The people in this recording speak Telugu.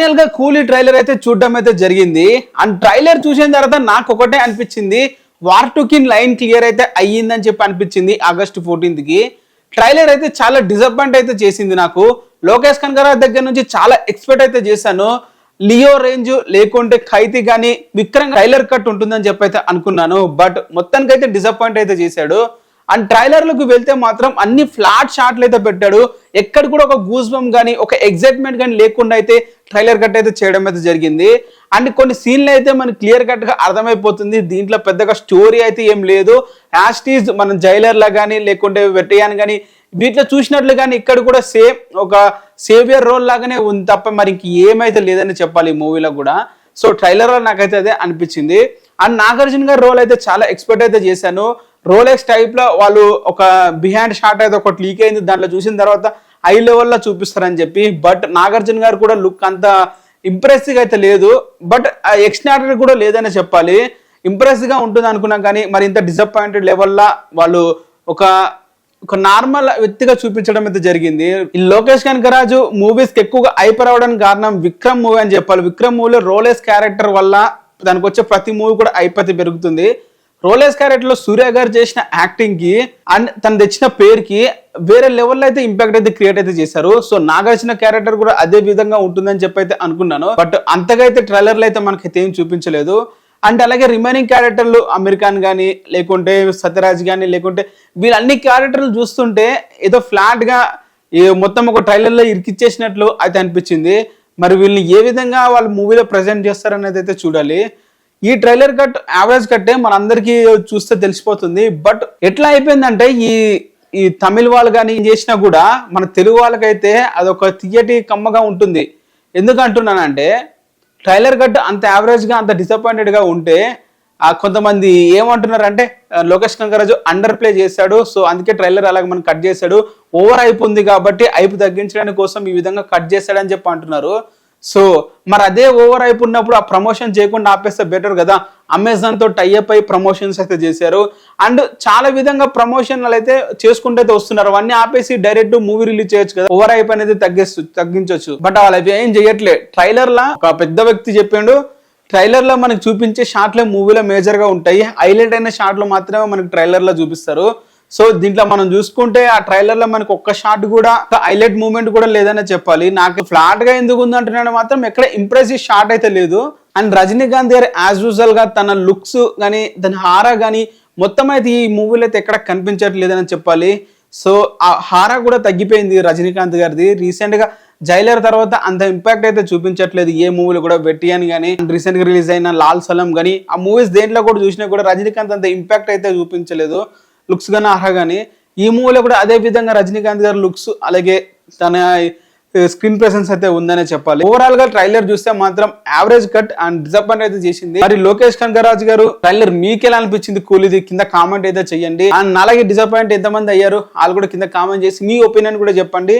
ఫైనల్ గా కూలీ ట్రైలర్ అయితే చూడడం అయితే జరిగింది. అండ్ ట్రైలర్ చూసిన తర్వాత నాకు ఒకటే అనిపించింది, వార్ 2 కి లైన్ క్లియర్ అయితే అయ్యిందని చెప్పి అనిపించింది. ఆగస్ట్ 14th కి ట్రైలర్ అయితే చాలా డిసప్పాయింట్ అయితే చేసింది నాకు. లోకేష్ కనగరాజ్ దగ్గర నుంచి చాలా ఎక్స్పెక్ట్ అయితే చేశాను. లియో రేంజ్ లేకుంటే ఖైతీ కానీ విక్రమ్ ట్రైలర్ కట్ ఉంటుందని చెప్పి అయితే అనుకున్నాను. బట్ మొత్తానికి అయితే డిసప్పాయింట్ అయితే చేశాడు. అండ్ ట్రైలర్లకు వెళ్తే మాత్రం అన్ని ఫ్లాట్ షాట్లు అయితే పెట్టాడు. ఎక్కడ కూడా ఒక గూస్ బంప్ కానీ ఒక ఎగ్జైట్మెంట్ కానీ లేకుండా అయితే ట్రైలర్ కట్ అయితే చేయడం అయితే జరిగింది. అండ్ కొన్ని సీన్లు అయితే మనకి క్లియర్ కట్ గా అర్థమైపోతుంది, దీంట్లో పెద్దగా స్టోరీ అయితే ఏం లేదు. యాస్టీజ్ మనం జైలర్ లా కానీ లేకుంటే వెట్రియాన్ కానీ వీటిలో చూసినట్లు కానీ ఇక్కడ కూడా సేమ్ ఒక సేవియర్ రోల్ లాగానే ఉంది తప్ప మరి ఇంక ఏమైతే లేదని చెప్పాలి ఈ మూవీలో కూడా. సో ట్రైలర్ లో నాకైతే అదే అనిపించింది. అండ్ నాగార్జున గారి రోల్ అయితే చాలా ఎక్స్పెక్ట్ అయితే చేశాను. రోలెక్స్ టైప్ లో వాళ్ళు ఒక బిహైండ్ షాట్ అయితే ఒకటి లీక్ అయింది, దాంట్లో చూసిన తర్వాత హై లెవెల్లో చూపిస్తారని చెప్పి. బట్ నాగార్జున గారు కూడా లుక్ అంత ఇంప్రెసివ్ అయితే లేదు, బట్ ఎక్స్ట్రాడనరీ కూడా లేదనే చెప్పాలి. ఇంప్రెసివ్ గా ఉంటుంది అనుకున్నాం కానీ మరి ఇంత డిసప్పాయింటెడ్ లెవెల్లో వాళ్ళు ఒక నార్మల్ వ్యక్తిగా చూపించడం అయితే జరిగింది. ఈ లోకేష్ కనగరాజు మూవీస్ కి ఎక్కువగా హైప్ రావడానికి కారణం విక్రమ్ మూవీ అని చెప్పాలి. విక్రమ్ మూవీలో రోలెస్ క్యారెక్టర్ వల్ల దానికి వచ్చే ప్రతి మూవీ కూడా హైప్ అయితే పెరుగుతుంది. రోలెస్ క్యారెక్టర్ లో సూర్య గారు చేసిన యాక్టింగ్ కి అండ్ తను తెచ్చిన పేరుకి వేరే లెవెల్లో అయితే ఇంపాక్ట్ అయితే క్రియేట్ అయితే చేశారు. సో నాగార్జున క్యారెక్టర్ కూడా అదే విధంగా ఉంటుందని చెప్పి అయితే అనుకున్నాను. బట్ అంతగా అయితే ట్రైలర్లు అయితే మనకైతే ఏం చూపించలేదు. అండ్ అలాగే రిమైనింగ్ క్యారెక్టర్లు అమీర్ ఖాన్ కానీ లేకుంటే సత్యరాజ్ కానీ లేకుంటే వీళ్ళన్ని క్యారెక్టర్లు చూస్తుంటే ఏదో ఫ్లాట్ గా మొత్తం ఒక ట్రైలర్ లో ఇరికిచ్చేసినట్లు అయితే అనిపించింది. మరి వీళ్ళని ఏ విధంగా వాళ్ళ మూవీలో ప్రజెంట్ చేస్తారనేది అయితే చూడాలి. ఈ ట్రైలర్ కట్ యావరేజ్ కట్టే మనందరికీ చూస్తే తెలిసిపోతుంది. బట్ ఎట్లా అయిపోయిందంటే ఈ తమిళ వాళ్ళు కానీ చేసినా కూడా మన తెలుగు వాళ్ళకైతే అదొక తియ్యటి కమ్మగా ఉంటుంది. ఎందుకు అంటున్నానంటే ట్రైలర్ కట్ అంత యావరేజ్ గా అంత డిసప్పాయింటెడ్ గా ఉంటే కొంతమంది ఏమంటున్నారంటే లోకేష్ కనగరాజు అండర్ ప్లే చేశాడు, సో అందుకే ట్రైలర్ అలాగే మనం కట్ చేశాడు, ఓవర్ అయిప్ ఉంది కాబట్టి అయిప్ తగ్గించడానికి కోసం ఈ విధంగా కట్ చేశాడని చెప్పి అంటున్నారు. సో మరి అదే ఓవర్ అయిపు ఉన్నప్పుడు ఆ ప్రమోషన్ చేయకుండా ఆపేస్తే బెటర్ కదా. అమెజాన్ తో టైఅప్ అయి ప్రమోషన్స్ అయితే చేశారు. అండ్ చాలా విధంగా ప్రమోషన్లు అయితే చేసుకుంటూ అయితే వస్తున్నారు. అవన్నీ ఆపేసి డైరెక్ట్ మూవీ రిలీజ్ చేయొచ్చు కదా, ఓవర్ అయిప్ అనేది తగ్గించవచ్చు. బట్ వాళ్ళు ఏం చేయట్లే. ట్రైలర్ లా ఒక పెద్ద వ్యక్తి చెప్పిండు, ట్రైలర్ లో మనకి చూపించే షాట్లే మూవీలో మేజర్ గా ఉంటాయి, హైలైట్ అయిన షాట్లు మాత్రమే మనకి ట్రైలర్ లో చూపిస్తారు. సో దీంట్లో మనం చూసుకుంటే ఆ ట్రైలర్ లో మనకు ఒక్క షాట్ కూడా హైలైట్ మూమెంట్ కూడా లేదనే చెప్పాలి. నాకు ఫ్లాట్ గా ఎందుకు ఉంది అంటున్నాడు మాత్రం ఎక్కడ ఇంప్రెసివ్ షాట్ అయితే లేదు. అండ్ రజనీకాంత్ గారు యాజ్ యూజువల్ గా తన లుక్స్ కానీ తన హారా కానీ మొత్తం అయితే ఈ మూవీలో అయితే ఎక్కడ కనిపించట్లేదని చెప్పాలి. సో ఆ హారా కూడా తగ్గిపోయింది రజనీకాంత్ గారిది. రీసెంట్ గా జైలర్ తర్వాత అంత ఇంపాక్ట్ అయితే చూపించట్లేదు ఏ మూవీలో కూడా. వెట్టియాన్ కానీ రీసెంట్ గా రిలీజ్ అయిన లాల్ సలం కానీ ఆ మూవీస్ దేంట్లో కూడా చూసినా కూడా రజనీకాంత్ అంత ఇంపాక్ట్ అయితే చూపించలేదు లుక్స్ గానీ ఆహా కానీ. ఈ మూవీలో కూడా అదే విధంగా రజనీకాంత్ గారి లుక్స్ అలాగే తన స్క్రీన్ ప్రెసెన్స్ అయితే ఉందనే చెప్పాలి. ఓవరాల్ గా ట్రైలర్ చూస్తే మాత్రం యావరేజ్ కట్ అండ్ డిసప్పాయింట్ అయితే చేసింది. మరి లోకేష్ కనగరాజ్ గారు ట్రైలర్ మీకు ఎలా అనిపించింది కూలీది కింద కామెంట్ అయితే చెయ్యండి. అండ్ అలాగే డిసప్పాయింట్ ఎంతమంది అయ్యారు వాళ్ళు కూడా కింద కామెంట్ చేసి మీ ఒపీనియన్ కూడా చెప్పండి.